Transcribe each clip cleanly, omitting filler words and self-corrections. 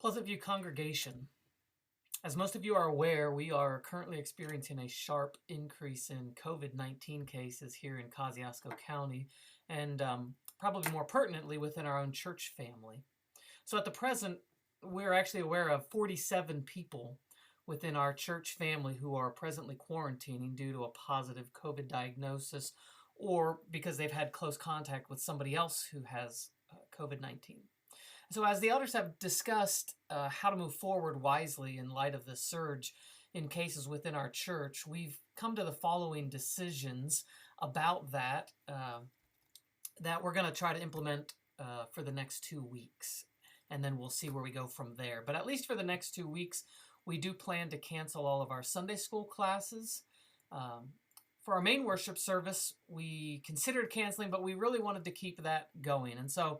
Pleasant View congregation. As most of you are aware, we are currently experiencing a sharp increase in COVID-19 cases here in Kosciuszko County, and probably more pertinently within our own church family. So at the present, we're actually aware of 47 people within our church family who are presently quarantining due to a positive COVID diagnosis or because they've had close contact with somebody else who has COVID-19. So as the elders have discussed how to move forward wisely in light of the surge in cases within our church, we've come to the following decisions about that that we're going to try to implement for the next 2 weeks. And then we'll see where we go from there. But at least for the next 2 weeks, we do plan to cancel all of our Sunday school classes. For our main worship service, we considered canceling, but we really wanted to keep that going. And so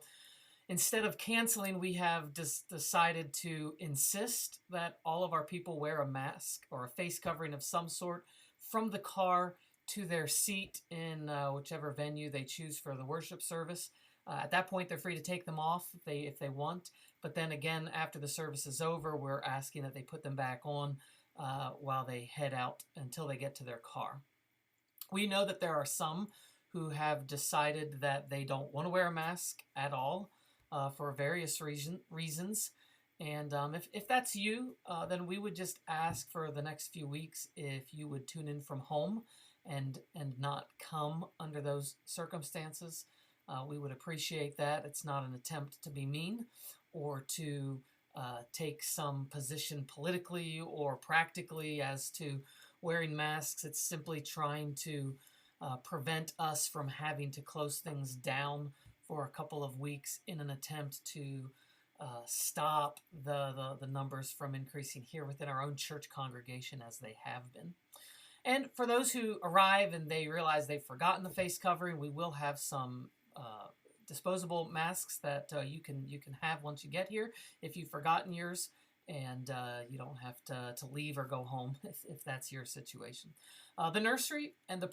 instead of canceling, we have decided to insist that all of our people wear a mask or a face covering of some sort from the car to their seat in whichever venue they choose for the worship service. At that point, they're free to take them off if they want. But then again, after the service is over, we're asking that they put them back on while they head out until they get to their car. We know that there are some who have decided that they don't want to wear a mask at all for various reasons. And if that's you, then we would just ask for the next few weeks if you would tune in from home and not come under those circumstances. We would appreciate that. It's not an attempt to be mean or to take some position politically or practically as to wearing masks. It's simply trying to prevent us from having to close things down for a couple of weeks in an attempt to stop the numbers from increasing here within our own church congregation as they have been. And for those who arrive and they realize they've forgotten the face covering, we will have some disposable masks that you can have once you get here if you've forgotten yours, and you don't have to leave or go home if that's your situation. The nursery and the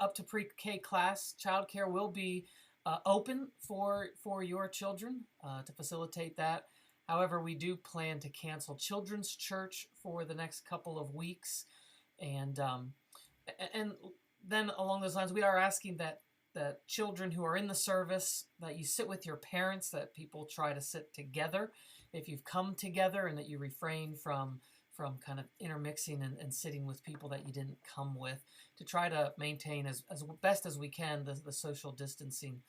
up to pre-K class childcare will be open for your children to facilitate that. However, we do plan to cancel children's church for the next couple of weeks, and then along those lines, we are asking that children who are in the service, that you sit with your parents, that people try to sit together if you've come together, and that you refrain from kind of intermixing and sitting with people that you didn't come with, to try to maintain as best as we can the social distancing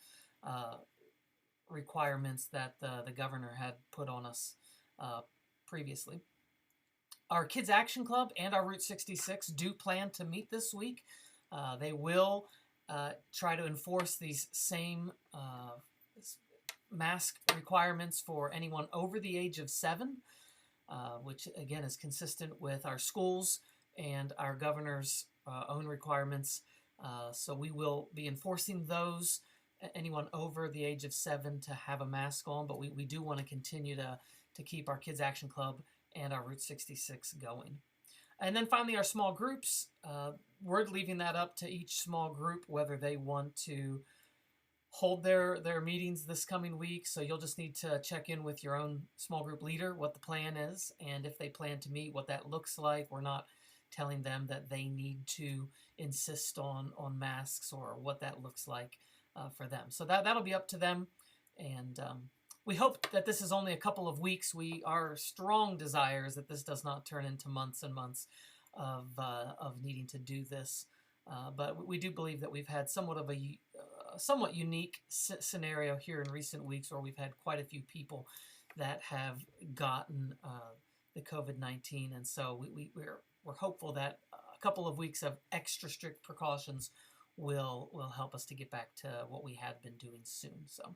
requirements that the governor had put on us previously. Our Kids Action Club and our Route 66 do plan to meet this week. They will try to enforce these same mask requirements for anyone over the age of 7, which again is consistent with our schools and our governor's own requirements. So we will be enforcing those, anyone over the age of 7 to have a mask on, but we do want to continue to keep our Kids Action Club and our Route 66 going. And then finally, our small groups. We're leaving that up to each small group whether they want to hold their meetings this coming week. So you'll just need to check in with your own small group leader what the plan is, and if they plan to meet, what that looks like. We're not telling them that they need to insist on masks or what that looks like for them. So that'll be up to them. And we hope that this is only a couple of weeks. Our strong desire is that this does not turn into months and months of needing to do this. But we do believe that we've had somewhat of a somewhat unique scenario here in recent weeks, where we've had quite a few people that have gotten the COVID-19, and so we're hopeful that a couple of weeks of extra strict precautions will help us to get back to what we had been doing soon. So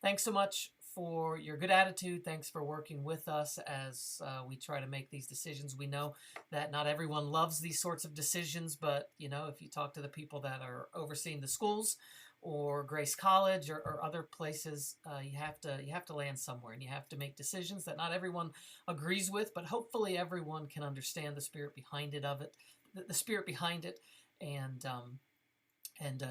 thanks so much for your good attitude. Thanks for working with us as we try to make these decisions. We know that not everyone loves these sorts of decisions, but if you talk to the people that are overseeing the schools or Grace College or other places, you have to land somewhere, and you have to make decisions that not everyone agrees with, but hopefully everyone can understand the spirit behind it, and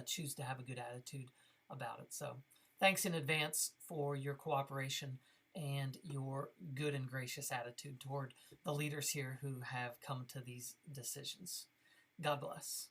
choose to have a good attitude about it. So thanks in advance for your cooperation and your good and gracious attitude toward the leaders here who have come to these decisions. God bless.